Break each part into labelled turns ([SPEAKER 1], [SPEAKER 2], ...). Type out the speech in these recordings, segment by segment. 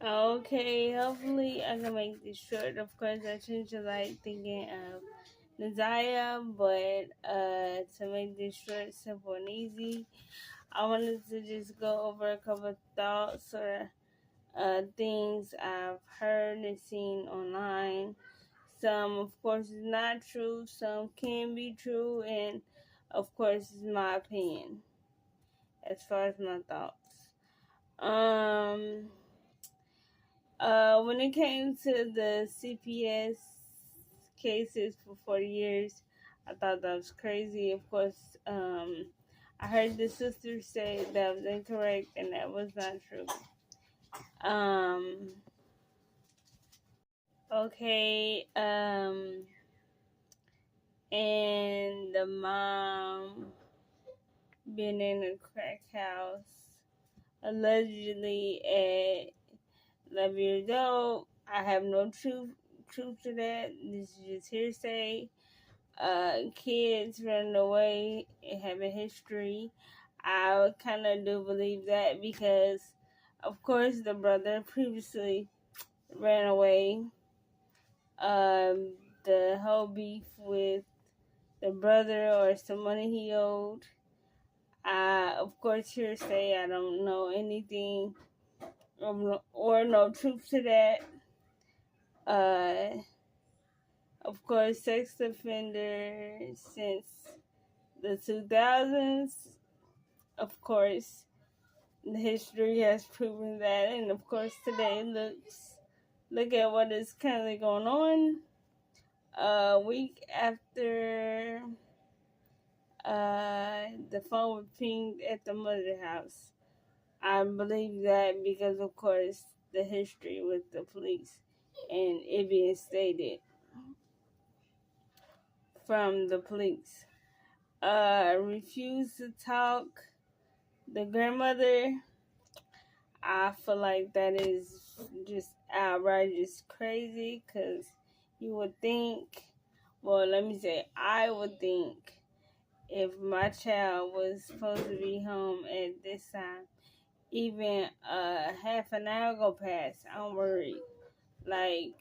[SPEAKER 1] Okay, hopefully I can make this short. Of course, I changed the light thinking of Nazaya, but to make this short, simple, and easy, I wanted to just go over a couple of thoughts or things I've heard and seen online. Some, of course, is not true, some can be true, and of course, is my opinion as far as my thoughts. Um, when it came to the CPS cases for 40 years, I thought that was crazy. Of course, I heard the sister say that was incorrect and that was not true. Um, okay, and the mom being in a crack house allegedly at 11 years old. I have no truth to that. This is just hearsay. Kids running away and having history. I kind of do believe that because, of course, the brother previously ran away. The whole beef with the brother or some money he owed. Of course, hearsay. I don't know anything or no truth to that. Of course, sex offender since the 2000s. Of course, the history has proven that, and of course, today look at what is currently going on. A week after the phone was pinged at the mother house. I believe that because, of course, the history with the police and it being stated from the police. Refused to talk. The grandmother, I feel like that is just outright just crazy because you would think, well, let me say, I would think if my child was supposed to be home at this time, even half an hour go past, I'm worried. Like,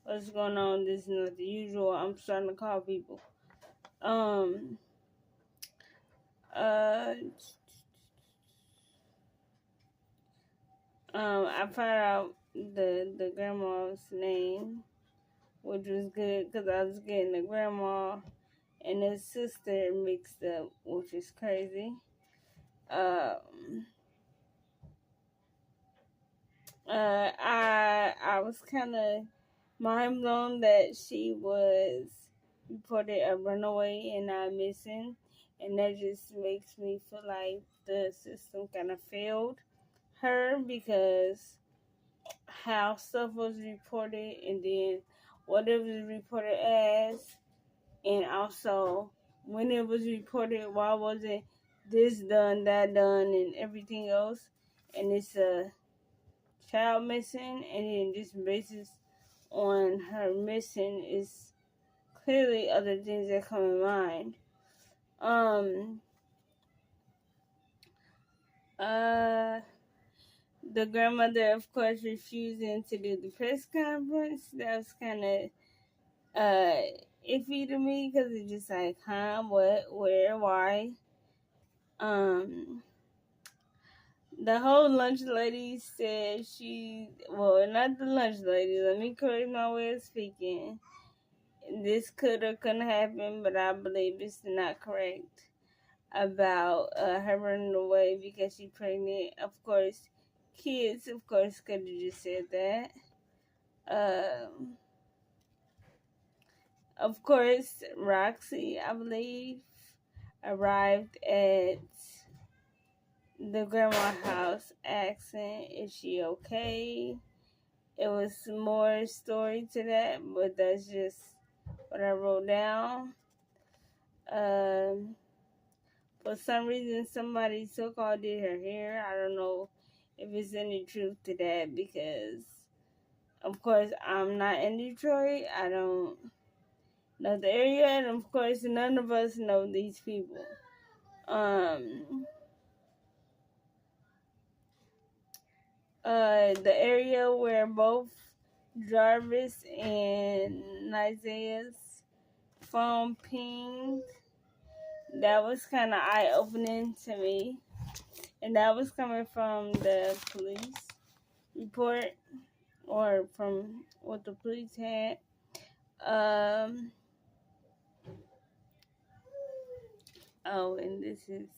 [SPEAKER 1] what's going on? This is not the usual. I'm starting to call people. Uh, I found out the grandma's name, which was good because I was getting the grandma and his sister mixed up, which is crazy. I was kind of mind blown that she was reported a runaway and not missing, and that just makes me feel like the system kind of failed her because how stuff was reported and then what it was reported as, and also when it was reported, why wasn't this done, that done, and everything else, and it's a child missing, and then just basis on her missing is clearly other things that come in mind. The grandmother, of course, refusing to do the press conference. That was kind of iffy to me because it's just like, huh, what, where, why? The whole lunch lady said well, not the lunch lady, let me correct my way of speaking. This could or couldn't happen, but I believe it's not correct about her running away because she's pregnant. Of course, kids, of course, could have just said that. Of course, Roxy, I believe, arrived at the grandma house asking, is she okay? It was more story to that, but that's just what I wrote down. For some reason, somebody so-called did her hair. I don't know if it's any truth to that because, of course, I'm not in Detroit. I don't know the area, and of course, none of us know these people. the area where both Jarvis and Isaiah's phone pinged. That was kind of eye-opening to me, and that was coming from the police report or from what the police had. Um. Oh, and this is.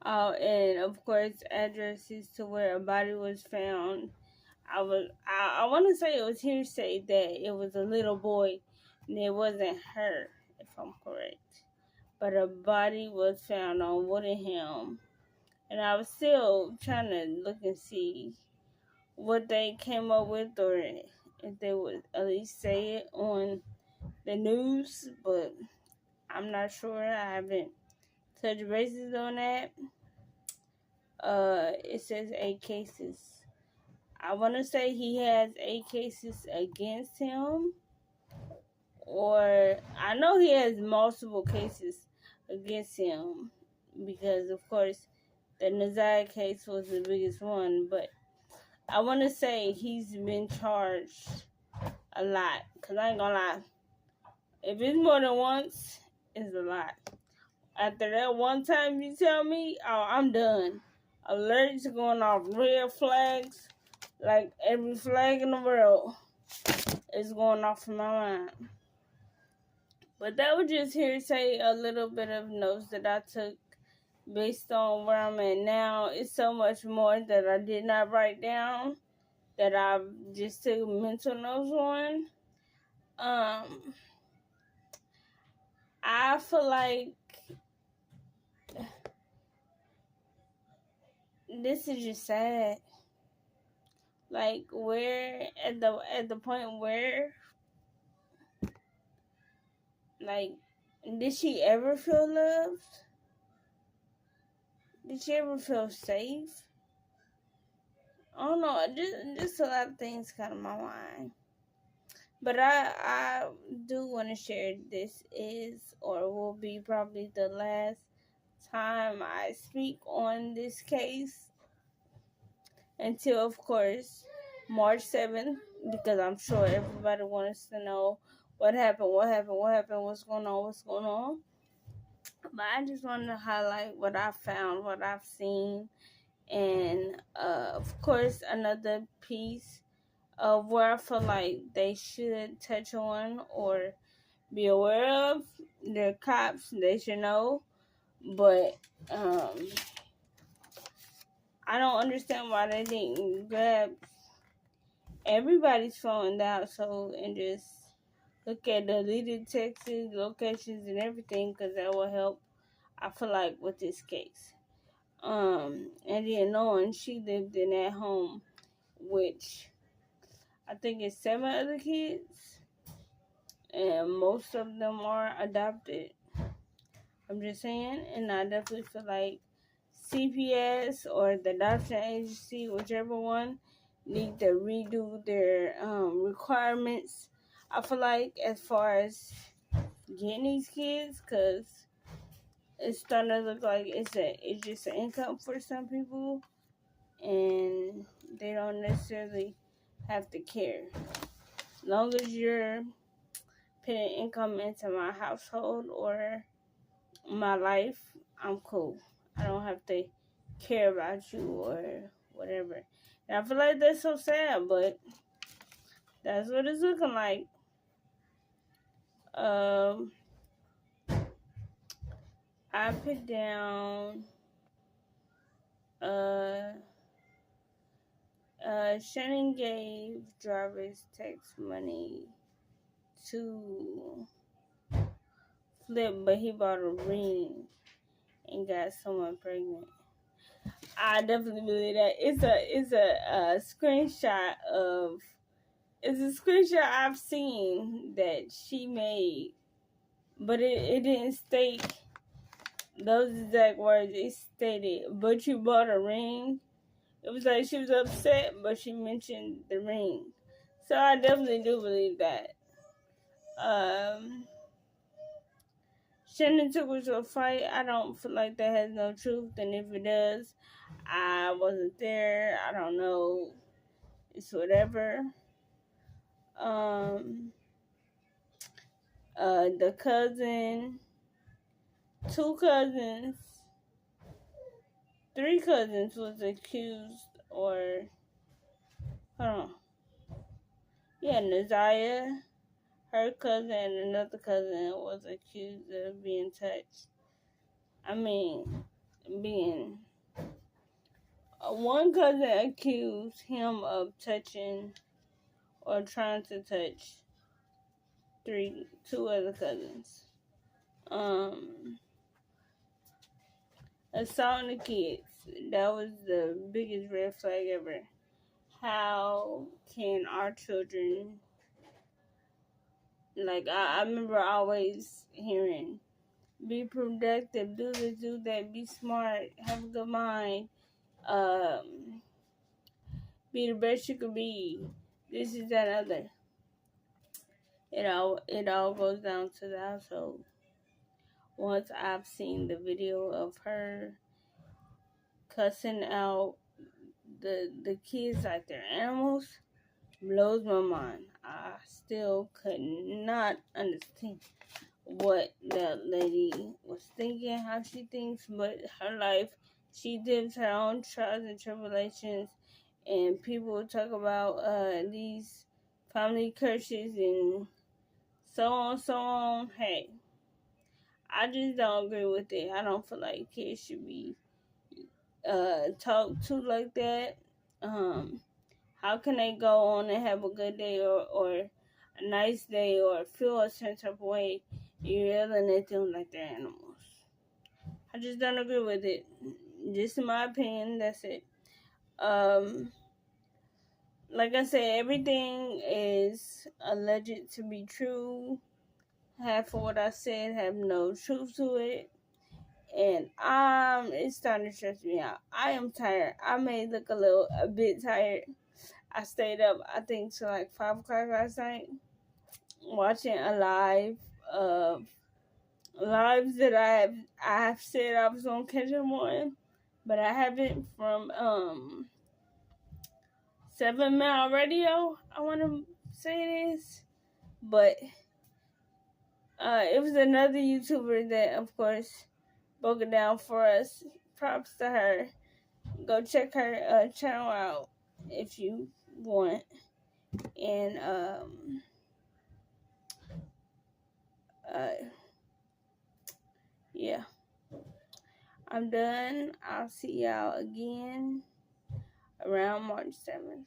[SPEAKER 1] Oh, and of course, addresses to where a body was found. I want to say it was hearsay that it was a little boy, and it wasn't her, if I'm correct. But a body was found on Woodingham, and I was still trying to look and see what they came up with, or if they would at least say it on the news. But I'm not sure. I haven't touched bases on that. It says 8 cases. I want to say he has 8 cases against him, or I know he has multiple cases against him because, of course, the Nazai case was the biggest one. But I want to say he's been charged a lot, because I ain't gonna lie, if it's more than once, it's a lot. After that one time you tell me, oh, I'm done. Alerts going off, red flags, like every flag in the world is going off in my mind. But that was just hearsay, a little bit of notes that I took based on where I'm at now. It's so much more that I did not write down that I just took mental notes on. I feel like this is just sad. Like, where at the point where, like, did she ever feel loved? Did she ever feel safe? I don't know. Just a lot of things come to my mind. But I do want to share this is or will be probably the last time I speak on this case until, of course, March 7th, because I'm sure everybody wants to know what happened, what's going on. But I just wanted to highlight what I found, what I've seen, and of course, another piece of where I feel like they should touch on or be aware of. They're cops, they should know. But I don't understand why they didn't grab everybody's phone in the household and just look at deleted texts, locations, and everything, because that will help, I feel like, with this case. And then knowing she lived in that home, which I think it's 7 other kids, and most of them are adopted. I'm just saying, and I definitely feel like CPS or the adoption agency, whichever one, need to redo their requirements. I feel like as far as getting these kids, because it's starting to look like it's just an income for some people, and they don't necessarily have to care. As long as you're putting income into my household or my life, I'm cool. I don't have to care about you or whatever. And I feel like that's so sad, but that's what it's looking like. I put down Shannon gave Jarvis text money to Flip, but he bought a ring and got someone pregnant. I definitely believe that. It's a screenshot of. It's a screenshot I've seen that she made, but it didn't state those exact words. It stated, "But you bought a ring." It was like she was upset, but she mentioned the ring. So I definitely do believe that. Shannon took her to a fight. I don't feel like that has no truth, and if it does, I wasn't there. I don't know. It's whatever. Um, the cousin, two cousins, three cousins was accused, or hold on, yeah, Naziah, her cousin, and another cousin was accused of being touched. I mean, being one cousin accused him of touching or trying to touch two other cousins. Assaulting the kids. That was the biggest red flag ever. How can our children, like, I remember always hearing, be productive, do this, do that, be smart, have a good mind, be the best you could be, this is that other. It all goes down to the household. Once I've seen the video of her cussing out the kids like they're animals, blows my mind. I still could not understand what that lady was thinking, how she thinks, but her life, she lives her own trials and tribulations, and people talk about these family curses and so on, so on. Hey, I just don't agree with it. I don't feel like kids should be talked to like that. How can they go on and have a good day or a nice day or feel a sense of way? You're yelling at them like they're animals. I just don't agree with it. Just in my opinion, that's it. Like I said, everything is alleged to be true. Half of what I said have no truth to it. And it's starting to stress me out. I am tired. I may look a bit tired. I stayed up, I think, till like 5 o'clock last night, watching a live of lives that I've said I was gonna catch them on, but I haven't, from 7 Mile Radio. I want to say this, but it was another YouTuber that, of course, broke it down for us. Props to her. Go check her channel out if you want. And yeah, I'm done. I'll see y'all again around March 7th.